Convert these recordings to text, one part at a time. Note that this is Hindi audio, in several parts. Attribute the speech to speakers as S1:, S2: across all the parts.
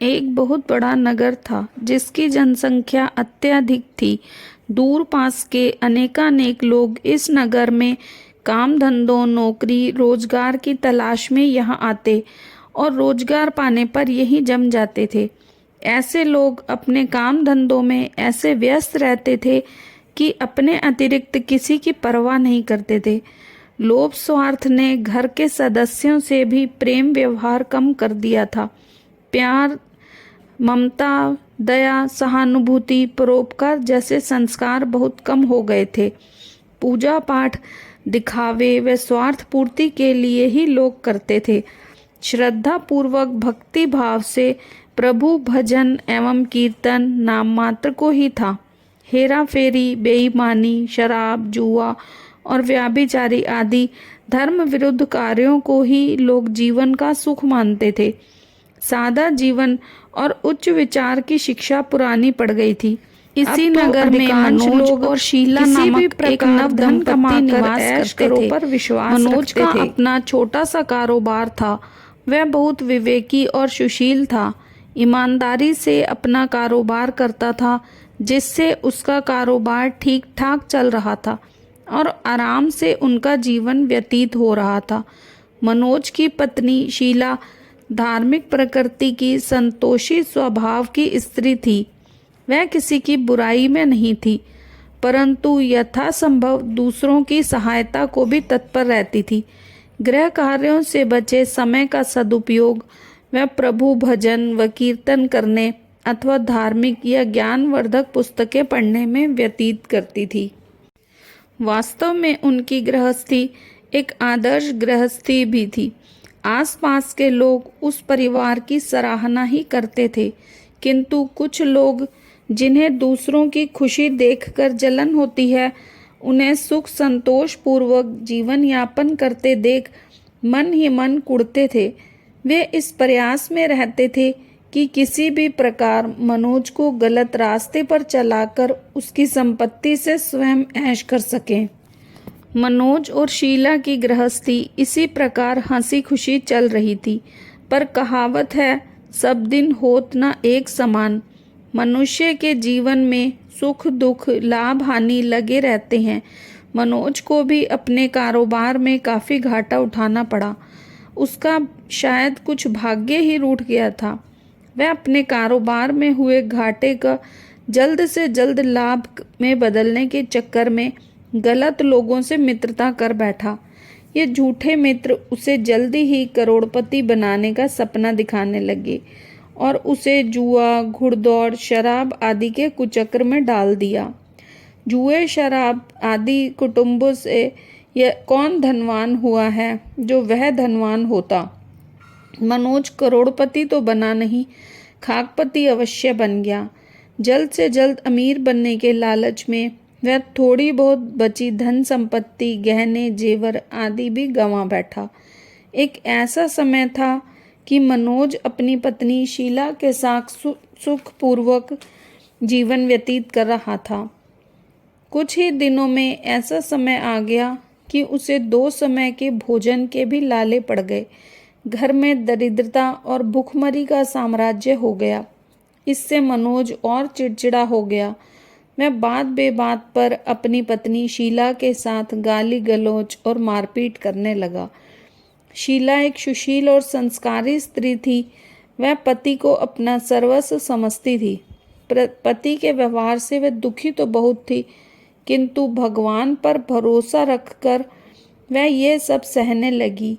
S1: एक बहुत बड़ा नगर था जिसकी जनसंख्या अत्यधिक थी। दूर पास के अनेकानेक लोग इस नगर में काम धंधों, नौकरी, रोजगार की तलाश में यहाँ आते और रोजगार पाने पर यहीं जम जाते थे। ऐसे लोग अपने काम धंधों में ऐसे व्यस्त रहते थे कि अपने अतिरिक्त किसी की परवाह नहीं करते थे। लोभ स्वार्थ ने घर के सदस्यों से भी प्रेम व्यवहार कम कर दिया था। प्यार, ममता, दया, सहानुभूति, परोपकार जैसे संस्कार बहुत कम हो गए थे। पूजा पाठ दिखावे व स्वार्थ पूर्ति के लिए ही लोग करते थे। श्रद्धा पूर्वक भक्ति भाव से प्रभु भजन एवं कीर्तन नाम मात्र को ही था। हेरा फेरी, बेईमानी, शराब, जुआ और व्याभिचारी आदि धर्म विरुद्ध कार्यों को ही लोग जीवन का सुख मानते थे। सादा जीवन और उच्च विचार की शिक्षा पुरानी पड़ गई थी। इसी नगर में मनोज और शीला नामक एक नवधन कमाकर ऐश करते पर विश्वास मनोज का अपना छोटा सा कारोबार था। वह बहुत विवेकी और सुशील था। ईमानदारी से अपना कारोबार करता था, जिससे उसका कारोबार ठीक ठाक चल रहा था और आराम से उनका जीवन व्यतीत हो रहा था। मनोज की पत्नी शीला धार्मिक प्रकृति की, संतोषी स्वभाव की स्त्री थी। वह किसी की बुराई में नहीं थी, परंतु यथासंभव दूसरों की सहायता को भी तत्पर रहती थी। गृह कार्यों से बचे समय का सदुपयोग वह प्रभु भजन व कीर्तन करने अथवा धार्मिक या ज्ञानवर्धक पुस्तकें पढ़ने में व्यतीत करती थी। वास्तव में उनकी गृहस्थी एक आदर्श गृहस्थी भी थी। आसपास के लोग उस परिवार की सराहना ही करते थे, किंतु कुछ लोग जिन्हें दूसरों की खुशी देखकर जलन होती है, उन्हें सुख संतोष पूर्वक जीवन यापन करते देख मन ही मन कुढ़ते थे। वे इस प्रयास में रहते थे कि किसी भी प्रकार मनोज को गलत रास्ते पर चलाकर उसकी संपत्ति से स्वयं ऐश कर सकें। मनोज और शीला की गृहस्थी इसी प्रकार हंसी खुशी चल रही थी, पर कहावत है, सब दिन होत न एक समान। मनुष्य के जीवन में सुख दुख, लाभ हानि लगे रहते हैं। मनोज को भी अपने कारोबार में काफी घाटा उठाना पड़ा। उसका शायद कुछ भाग्य ही रूठ गया था। वह अपने कारोबार में हुए घाटे का जल्द से जल्द लाभ में बदलने के चक्कर में गलत लोगों से मित्रता कर बैठा। ये झूठे मित्र उसे जल्दी ही करोड़पति बनाने का सपना दिखाने लगे और उसे जुआ, घुड़दौड़, शराब आदि के कुचक्र में डाल दिया। जुए, शराब आदि कुटुंबों से यह कौन धनवान हुआ है जो वह धनवान होता। मनोज करोड़पति तो बना नहीं, खाकपति अवश्य बन गया। जल्द से जल्द अमीर बनने के लालच में वह थोड़ी बहुत बची धन संपत्ति, गहने, जेवर आदि भी गंवा बैठा। एक ऐसा समय था कि मनोज अपनी पत्नी शीला के साथ सुखपूर्वक जीवन व्यतीत कर रहा था। कुछ ही दिनों में ऐसा समय आ गया कि उसे 2 समय के भोजन के भी लाले पड़ गए। घर में दरिद्रता और भूखमरी का साम्राज्य हो गया। इससे मनोज और चिड़चिड़ा हो गया। वह बात बेबात पर अपनी पत्नी शीला के साथ गाली गलौज और मारपीट करने लगा। शीला एक सुशील और संस्कारी स्त्री थी। वह पति को अपना सर्वस्व समझती थी। पति के व्यवहार से वह दुखी तो बहुत थी, किंतु भगवान पर भरोसा रखकर वह ये सब सहने लगी।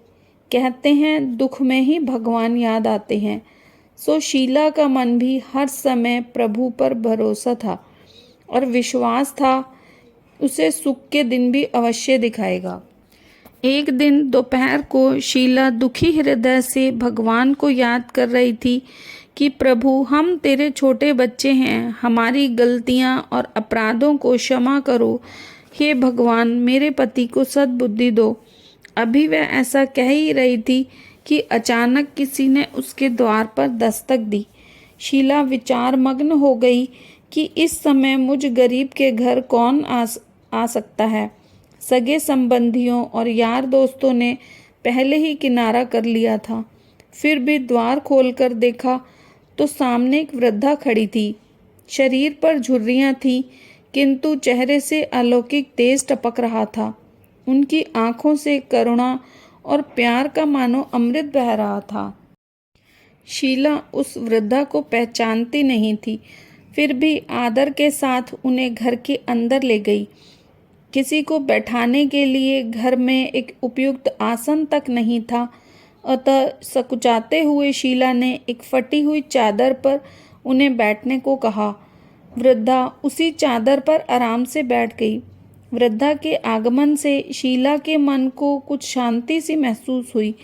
S1: कहते हैं दुख में ही भगवान याद आते हैं। सो शीला का मन भी हर समय प्रभु पर भरोसा था और विश्वास था उसे सुख के दिन भी अवश्य दिखाएगा। एक दिन दोपहर को शीला दुखी हृदय से भगवान को याद कर रही थी कि प्रभु, हम तेरे छोटे बच्चे हैं, हमारी गलतियां और अपराधों को क्षमा करो। हे भगवान, मेरे पति को सद्बुद्धि दो। अभी वह ऐसा कह ही रही थी कि अचानक किसी ने उसके द्वार पर दस्तक दी। शीला विचार मग्न हो गई कि इस समय मुझ गरीब के घर कौन आ सकता है। सगे संबंधियों और यार दोस्तों ने पहले ही किनारा कर लिया था। फिर भी द्वार खोलकर देखा तो सामने एक वृद्धा खड़ी थी। शरीर पर झुर्रियां थीं, किंतु चेहरे से अलौकिक तेज टपक रहा था। उनकी आंखों से करुणा और प्यार का मानो अमृत बह रहा था। शीला उस वृद्धा को पहचानती नहीं थी, फिर भी आदर के साथ उन्हें घर के अंदर ले गई। किसी को बैठाने के लिए घर में एक उपयुक्त आसन तक नहीं था, अतः सकुचाते हुए शीला ने एक फटी हुई चादर पर उन्हें बैठने को कहा। वृद्धा उसी चादर पर आराम से बैठ गई। वृद्धा के आगमन से शीला के मन को कुछ शांति सी महसूस हुई।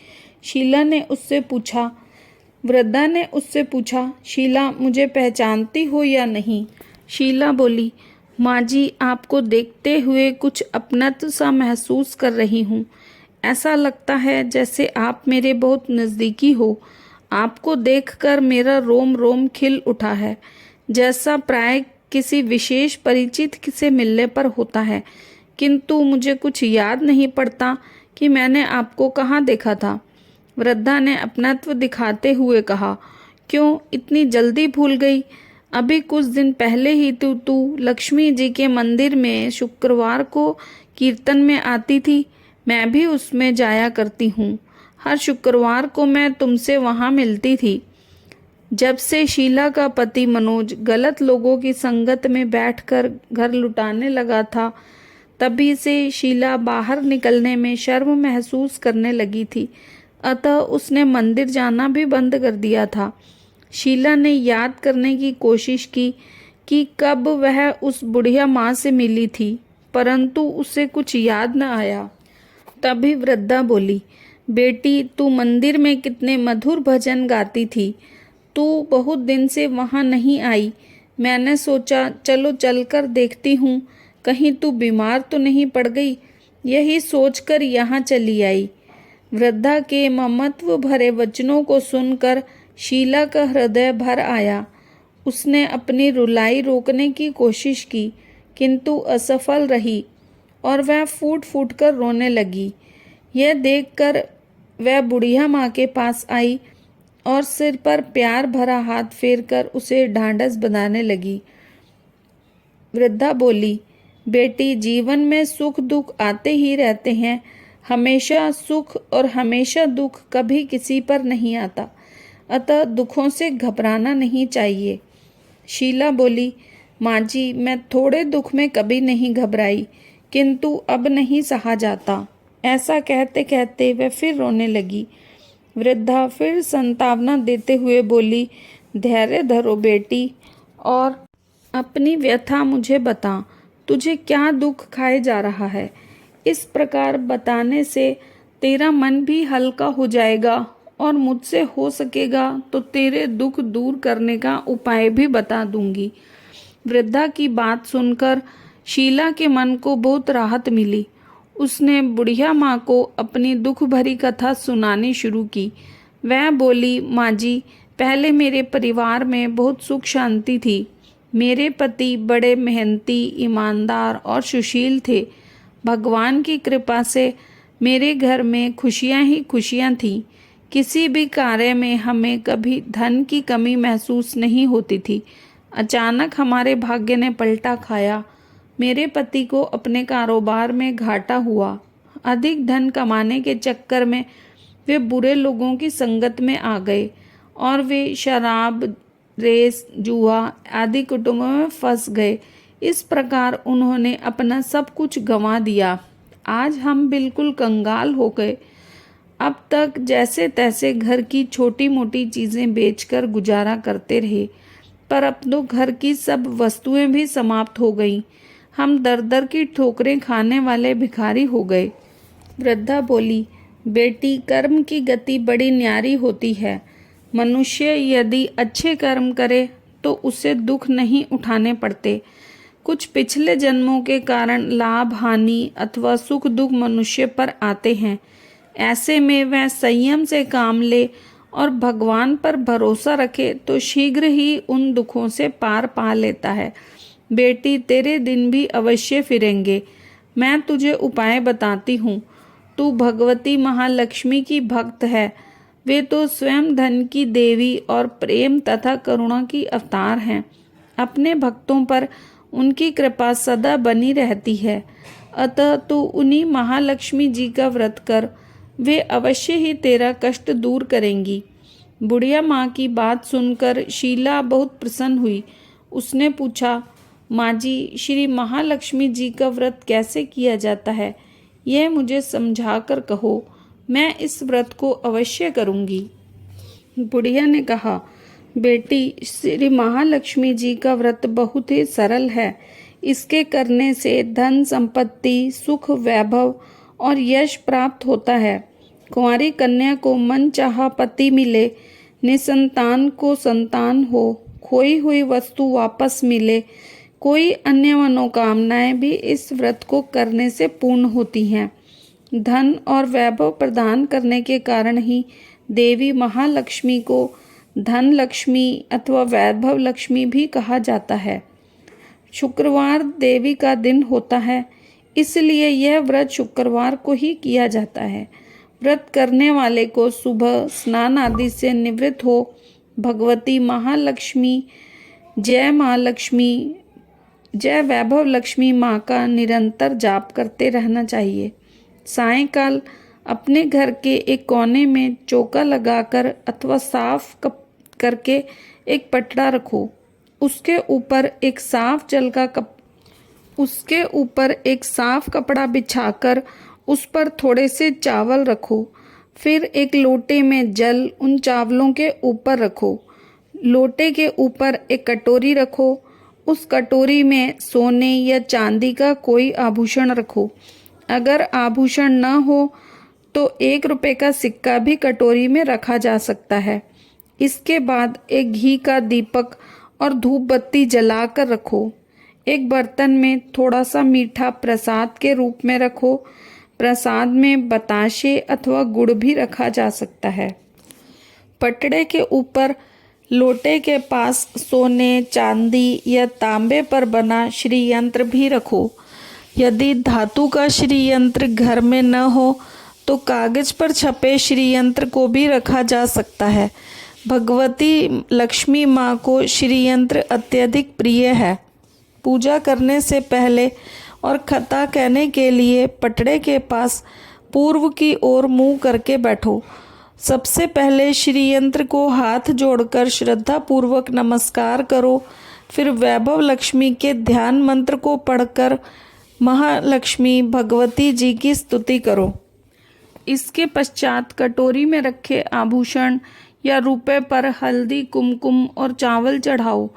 S1: वृद्धा ने उससे पूछा, शीला, मुझे पहचानती हो या नहीं? शीला बोली, माँ जी, आपको देखते हुए कुछ अपनत्व सा महसूस कर रही हूँ। ऐसा लगता है जैसे आप मेरे बहुत नज़दीकी हो। आपको देखकर मेरा रोम रोम खिल उठा है, जैसा प्राय किसी विशेष परिचित से मिलने पर होता है, किंतु मुझे कुछ याद नहीं पड़ता कि मैंने आपको कहाँ देखा था। वृद्धा ने अपनत्व दिखाते हुए कहा, क्यों इतनी जल्दी भूल गई? अभी कुछ दिन पहले ही तू लक्ष्मी जी के मंदिर में शुक्रवार को कीर्तन में आती थी। मैं भी उसमें जाया करती हूँ। हर शुक्रवार को मैं तुमसे वहाँ मिलती थी। जब से शीला का पति मनोज गलत लोगों की संगत में बैठकर घर लुटाने लगा था, तभी से शीला बाहर निकलने में शर्म महसूस करने लगी थी, अतः उसने मंदिर जाना भी बंद कर दिया था। शीला ने याद करने की कोशिश की कि कब वह उस बुढ़िया माँ से मिली थी, परंतु उसे कुछ याद न आया। तभी वृद्धा बोली, बेटी, तू मंदिर में कितने मधुर भजन गाती थी। तू बहुत दिन से वहाँ नहीं आई। मैंने सोचा चलो चलकर देखती हूँ, कहीं तू बीमार तो नहीं पड़ गई। यही सोचकर यहाँ चली आई। वृद्धा के ममत्व भरे वचनों को सुनकर शीला का हृदय भर आया। उसने अपनी रुलाई रोकने की कोशिश की, किंतु असफल रही और वह फूट फूट कर रोने लगी। यह देखकर वह बुढ़िया माँ के पास आई और सिर पर प्यार भरा हाथ फेरकर उसे ढांढस बंधाने लगी। वृद्धा बोली, बेटी, जीवन में सुख दुख आते ही रहते हैं। हमेशा सुख और हमेशा दुख कभी किसी पर नहीं आता, अतः दुखों से घबराना नहीं चाहिए। शीला बोली, माँ जी, मैं थोड़े दुख में कभी नहीं घबराई, किंतु अब नहीं सहा जाता। ऐसा कहते कहते वह फिर रोने लगी। वृद्धा फिर संतावना देते हुए बोली, धैर्य धरो बेटी, और अपनी व्यथा मुझे बता। तुझे क्या दुख खाए जा रहा है? इस प्रकार बताने से तेरा मन भी हल्का हो जाएगा और मुझसे हो सकेगा तो तेरे दुख दूर करने का उपाय भी बता दूंगी। वृद्धा की बात सुनकर शीला के मन को बहुत राहत मिली। उसने बुढ़िया माँ को अपनी दुख भरी कथा सुनानी शुरू की। वह बोली, माँ जी, पहले मेरे परिवार में बहुत सुख शांति थी। मेरे पति बड़े मेहनती, ईमानदार और सुशील थे। भगवान की कृपा से मेरे घर में खुशियाँ ही खुशियाँ थीं। किसी भी कार्य में हमें कभी धन की कमी महसूस नहीं होती थी। अचानक हमारे भाग्य ने पलटा खाया। मेरे पति को अपने कारोबार में घाटा हुआ। अधिक धन कमाने के चक्कर में वे बुरे लोगों की संगत में आ गए और वे शराब, रेस, जुआ आदि कुटुंबों में फंस गए। इस प्रकार उन्होंने अपना सब कुछ गंवा दिया। आज हम बिल्कुल कंगाल हो गए। अब तक जैसे तैसे घर की छोटी मोटी चीज़ें बेचकर गुजारा करते रहे, पर अब तो घर की सब वस्तुएं भी समाप्त हो गईं। हम दर दर की ठोकरें खाने वाले भिखारी हो गए। वृद्धा बोली, बेटी, कर्म की गति बड़ी न्यारी होती है। मनुष्य यदि अच्छे कर्म करे तो उसे दुख नहीं उठाने पड़ते। कुछ पिछले जन्मों के कारण लाभ, हानि अथवा सुख दुख मनुष्य पर आते हैं। ऐसे में वह संयम से काम ले और भगवान पर भरोसा रखे तो शीघ्र ही उन दुखों से पार पा लेता है। बेटी, तेरे दिन भी अवश्य फिरेंगे। मैं तुझे उपाय बताती हूँ। तू भगवती महालक्ष्मी की भक्त है, वे तो स्वयं धन की देवी और प्रेम तथा करुणा की अवतार हैं। अपने भक्तों पर उनकी कृपा सदा बनी रहती है। अतः तू उन्हीं महालक्ष्मी जी का व्रत कर, वे अवश्य ही तेरा कष्ट दूर करेंगी। बुढ़िया माँ की बात सुनकर शीला बहुत प्रसन्न हुई। उसने पूछा, माँ जी, श्री महालक्ष्मी जी का व्रत कैसे किया जाता है, यह मुझे समझा कर कहो। मैं इस व्रत को अवश्य करूँगी। बुढ़िया ने कहा, बेटी, श्री महालक्ष्मी जी का व्रत बहुत ही सरल है। इसके करने से धन संपत्ति, सुख, वैभव और यश प्राप्त होता है। कुंवारी कन्या को मनचाहा पति मिले, निसंतान को संतान हो, खोई हुई वस्तु वापस मिले, कोई अन्य मनोकामनाएं भी इस व्रत को करने से पूर्ण होती हैं। धन और वैभव प्रदान करने के कारण ही देवी महालक्ष्मी को धन लक्ष्मी अथवा वैभव लक्ष्मी भी कहा जाता है। शुक्रवार देवी का दिन होता है, इसलिए यह व्रत शुक्रवार को ही किया जाता है। व्रत करने वाले को सुबह स्नान आदि से निवृत्त हो भगवती महालक्ष्मी, जय माँ लक्ष्मी, जय वैभव लक्ष्मी माँ का निरंतर जाप करते रहना चाहिए। सायंकाल अपने घर के एक कोने में चौका लगाकर अथवा साफ करके एक पटड़ा रखो। उसके ऊपर एक साफ कपड़ा बिछाकर उस पर थोड़े से चावल रखो। फिर एक लोटे में जल उन चावलों के ऊपर रखो। लोटे के ऊपर एक कटोरी रखो। उस कटोरी में सोने या चांदी का कोई आभूषण रखो। अगर आभूषण न हो तो 1 रुपये का सिक्का भी कटोरी में रखा जा सकता है। इसके बाद एक घी का दीपक और धूप बत्ती जलाकर रखो। एक बर्तन में थोड़ा सा मीठा प्रसाद के रूप में रखो। प्रसाद में बताशे अथवा गुड़ भी रखा जा सकता है। पटड़े के ऊपर लोटे के पास सोने, चांदी या तांबे पर बना श्री यंत्र भी रखो। यदि धातु का श्री यंत्र घर में न हो तो कागज पर छपे श्री यंत्र को भी रखा जा सकता है। भगवती लक्ष्मी माँ को श्री यंत्र अत्यधिक प्रिय है। पूजा करने से पहले और कथा कहने के लिए पटड़े के पास पूर्व की ओर मुंह करके बैठो। सबसे पहले श्री यंत्र को हाथ जोड़कर श्रद्धा पूर्वक नमस्कार करो। फिर वैभव लक्ष्मी के ध्यान मंत्र को पढ़कर महालक्ष्मी भगवती जी की स्तुति करो। इसके पश्चात कटोरी में रखे आभूषण या रुपए पर हल्दी, कुमकुम और चावल चढ़ाओ।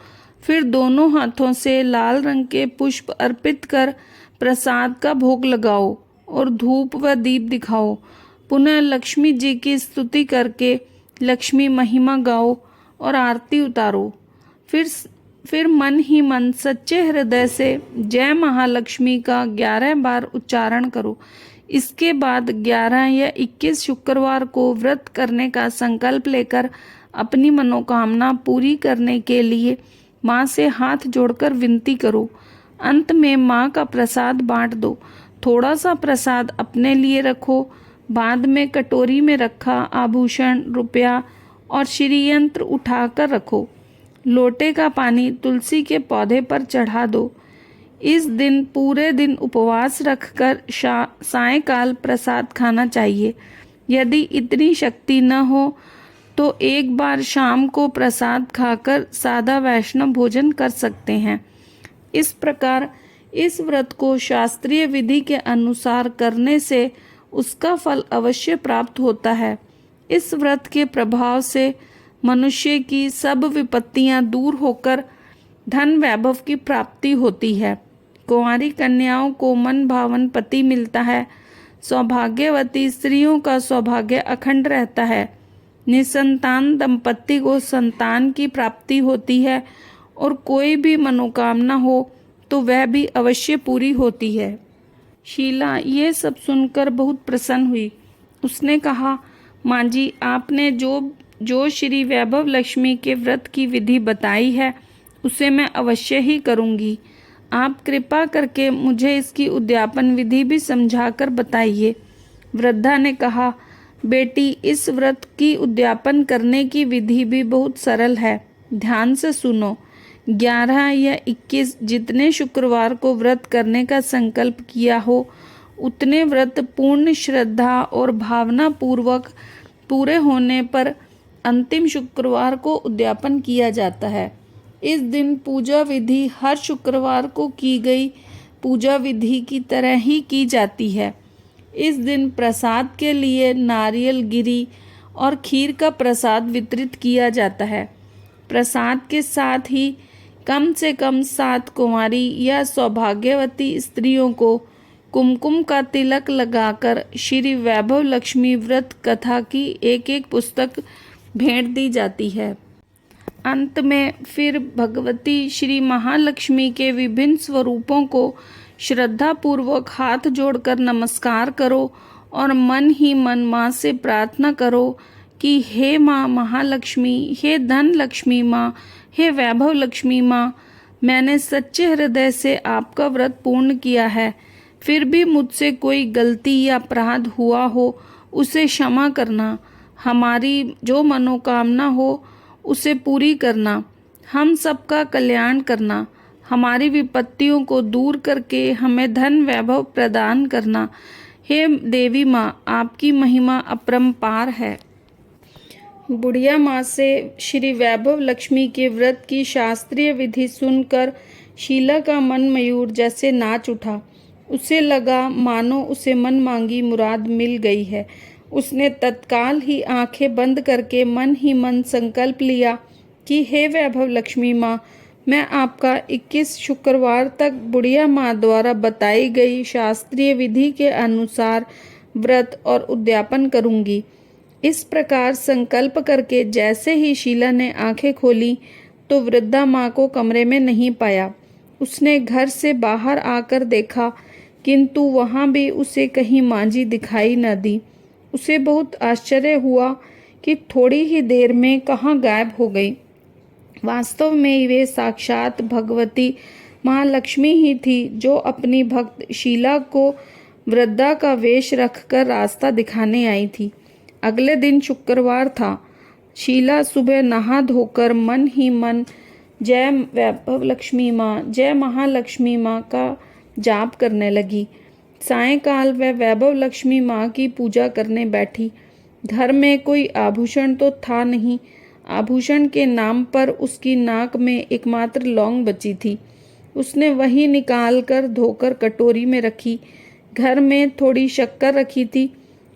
S1: फिर दोनों हाथों से लाल रंग के पुष्प अर्पित कर प्रसाद का भोग लगाओ और धूप व दीप दिखाओ। पुनः लक्ष्मी जी की स्तुति करके लक्ष्मी महिमा गाओ और आरती उतारो। फिर मन ही मन सच्चे हृदय से जय महालक्ष्मी का 11 बार उच्चारण करो। इसके बाद 11 या 21 शुक्रवार को व्रत करने का संकल्प लेकर अपनी मनोकामना पूरी करने के लिए माँ से हाथ जोड़कर विनती करो। अंत में माँ का प्रसाद बांट दो। थोड़ा सा प्रसाद अपने लिए रखो। बाद में कटोरी में रखा आभूषण, रुपया और श्री यंत्र उठाकर रखो। लोटे का पानी तुलसी के पौधे पर चढ़ा दो। इस दिन पूरे दिन उपवास रखकर सायंकाल प्रसाद खाना चाहिए। यदि इतनी शक्ति न हो तो एक बार शाम को प्रसाद खाकर सादा वैष्णव भोजन कर सकते हैं। इस प्रकार इस व्रत को शास्त्रीय विधि के अनुसार करने से उसका फल अवश्य प्राप्त होता है। इस व्रत के प्रभाव से मनुष्य की सब विपत्तियां दूर होकर धन वैभव की प्राप्ति होती है। कुंवारी कन्याओं को मन भावन पति मिलता है। सौभाग्यवती स्त्रियों का सौभाग्य अखंड रहता है। निसंतान दंपत्ति को संतान की प्राप्ति होती है और कोई भी मनोकामना हो तो वह भी अवश्य पूरी होती है। शीला ये सब सुनकर बहुत प्रसन्न हुई। उसने कहा, माँ जी, आपने जो श्री वैभव लक्ष्मी के व्रत की विधि बताई है उसे मैं अवश्य ही करूँगी। आप कृपा करके मुझे इसकी उद्यापन विधि भी समझाकर बताइए। वृद्धा ने कहा, बेटी, इस व्रत की उद्यापन करने की विधि भी बहुत सरल है। ध्यान से सुनो। 11 या 21 जितने शुक्रवार को व्रत करने का संकल्प किया हो, उतने व्रत पूर्ण श्रद्धा और भावना पूर्वक पूरे होने पर अंतिम शुक्रवार को उद्यापन किया जाता है। इस दिन पूजा विधि हर शुक्रवार को की गई पूजा विधि की तरह ही की जाती है। इस दिन प्रसाद के लिए नारियल गिरी और खीर का प्रसाद वितरित किया जाता है। प्रसाद के साथ ही कम से कम 7 कुंवारी या सौभाग्यवती स्त्रियों को कुमकुम का तिलक लगाकर श्री वैभव लक्ष्मी व्रत कथा की एक पुस्तक भेंट दी जाती है। अंत में फिर भगवती श्री महालक्ष्मी के विभिन्न स्वरूपों को श्रद्धा पूर्वक हाथ जोड़कर नमस्कार करो और मन ही मन माँ से प्रार्थना करो कि हे माँ महालक्ष्मी, हे धन लक्ष्मी माँ, हे वैभव लक्ष्मी माँ, मैंने सच्चे हृदय से आपका व्रत पूर्ण किया है। फिर भी मुझसे कोई गलती या अपराध हुआ हो उसे क्षमा करना, हमारी जो मनोकामना हो उसे पूरी करना, हम सबका कल्याण करना, हमारी विपत्तियों को दूर करके हमें धन वैभव प्रदान करना। हे देवी माँ, आपकी महिमा अपरंपार है। बुढ़िया माँ से श्री वैभव लक्ष्मी के व्रत की शास्त्रीय विधि सुनकर शीला का मन मयूर जैसे नाच उठा। उसे लगा मानो उसे मन मांगी मुराद मिल गई है। उसने तत्काल ही आंखें बंद करके मन ही मन संकल्प लिया कि हे वैभव लक्ष्मी माँ, मैं आपका 21 शुक्रवार तक बुढ़िया माँ द्वारा बताई गई शास्त्रीय विधि के अनुसार व्रत और उद्यापन करूंगी। इस प्रकार संकल्प करके जैसे ही शीला ने आंखें खोली तो वृद्धा माँ को कमरे में नहीं पाया। उसने घर से बाहर आकर देखा, किंतु वहाँ भी उसे कहीं मांझी दिखाई न दी। उसे बहुत आश्चर्य हुआ कि थोड़ी ही देर में कहाँ गायब हो गई। वास्तव में वे साक्षात भगवती महालक्ष्मी ही थी, जो अपनी भक्त शीला को वृद्धा का वेश रखकर रास्ता दिखाने आई थी। अगले दिन शुक्रवार था। शीला सुबह नहा धोकर मन ही मन जय वैभव लक्ष्मी माँ, जय महालक्ष्मी माँ का जाप करने लगी। सायंकाल वह वैभव लक्ष्मी माँ की पूजा करने बैठी। घर में कोई आभूषण तो था नहीं। आभूषण के नाम पर उसकी नाक में एकमात्र लौंग बची थी। उसने वही निकाल कर धोकर कटोरी में रखी। घर में थोड़ी शक्कर रखी थी,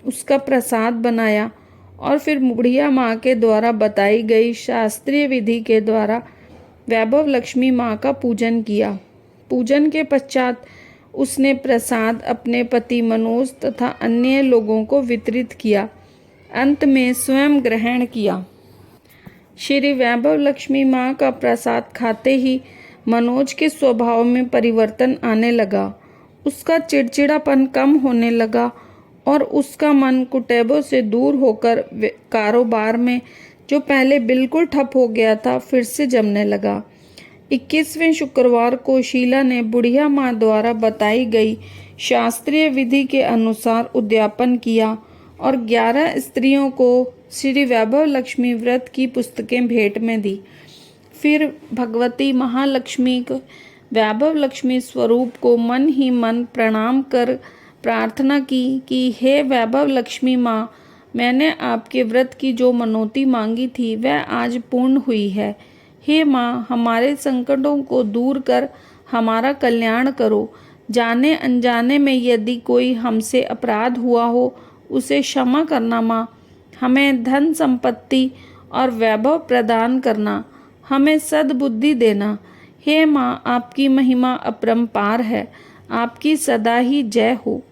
S1: उसका प्रसाद बनाया और फिर बुढ़िया माँ के द्वारा बताई गई शास्त्रीय विधि के द्वारा वैभव लक्ष्मी माँ का पूजन किया। पूजन के पश्चात उसने प्रसाद अपने पति मनोज तथा अन्य लोगों को वितरित किया। अंत में स्वयं ग्रहण किया। श्री वैभव लक्ष्मी माँ का प्रसाद खाते ही मनोज के स्वभाव में परिवर्तन आने लगा। उसका चिड़चिड़ापन कम होने लगा और उसका मन कुटैबों से दूर होकर कारोबार में, जो पहले बिल्कुल ठप हो गया था, फिर से जमने लगा। 21वें शुक्रवार को शीला ने बुढ़िया माँ द्वारा बताई गई शास्त्रीय विधि के अनुसार उद्यापन किया और 11 स्त्रियों को श्री वैभव लक्ष्मी व्रत की पुस्तकें भेंट में दी। फिर भगवती महालक्ष्मी को वैभव लक्ष्मी स्वरूप को मन ही मन प्रणाम कर प्रार्थना की कि हे वैभव लक्ष्मी माँ, मैंने आपके व्रत की जो मनौती मांगी थी वह आज पूर्ण हुई है। हे माँ, हमारे संकटों को दूर कर हमारा कल्याण करो। जाने अनजाने में यदि कोई हमसे अपराध हुआ हो उसे क्षमा करना माँ। हमें धन संपत्ति और वैभव प्रदान करना, हमें सद्बुद्धि देना। हे माँ, आपकी महिमा अपरंपार है, आपकी सदा ही जय हो।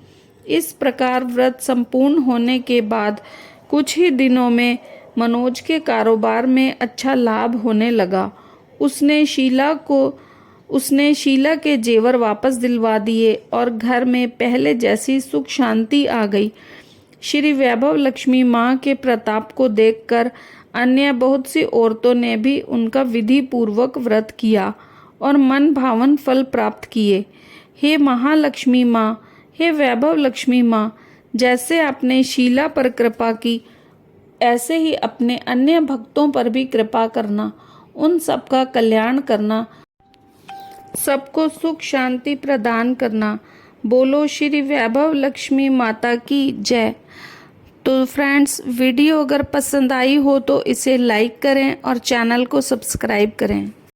S1: इस प्रकार व्रत संपूर्ण होने के बाद कुछ ही दिनों में मनोज के कारोबार में अच्छा लाभ होने लगा। उसने शीला के जेवर वापस दिलवा दिए और घर में पहले जैसी सुख शांति आ गई। श्री वैभव लक्ष्मी माँ के प्रताप को देखकर अन्य बहुत सी औरतों ने भी उनका विधि पूर्वक व्रत किया और मन भावन फल प्राप्त किए। हे महालक्ष्मी माँ, हे वैभव लक्ष्मी माँ, जैसे आपने शीला पर कृपा की, ऐसे ही अपने अन्य भक्तों पर भी कृपा करना, उन सबका कल्याण करना, सबको सुख शांति प्रदान करना। बोलो श्री वैभव लक्ष्मी माता की जय। तो फ्रेंड्स, वीडियो अगर पसंद आई हो तो इसे लाइक करें और चैनल को सब्सक्राइब करें।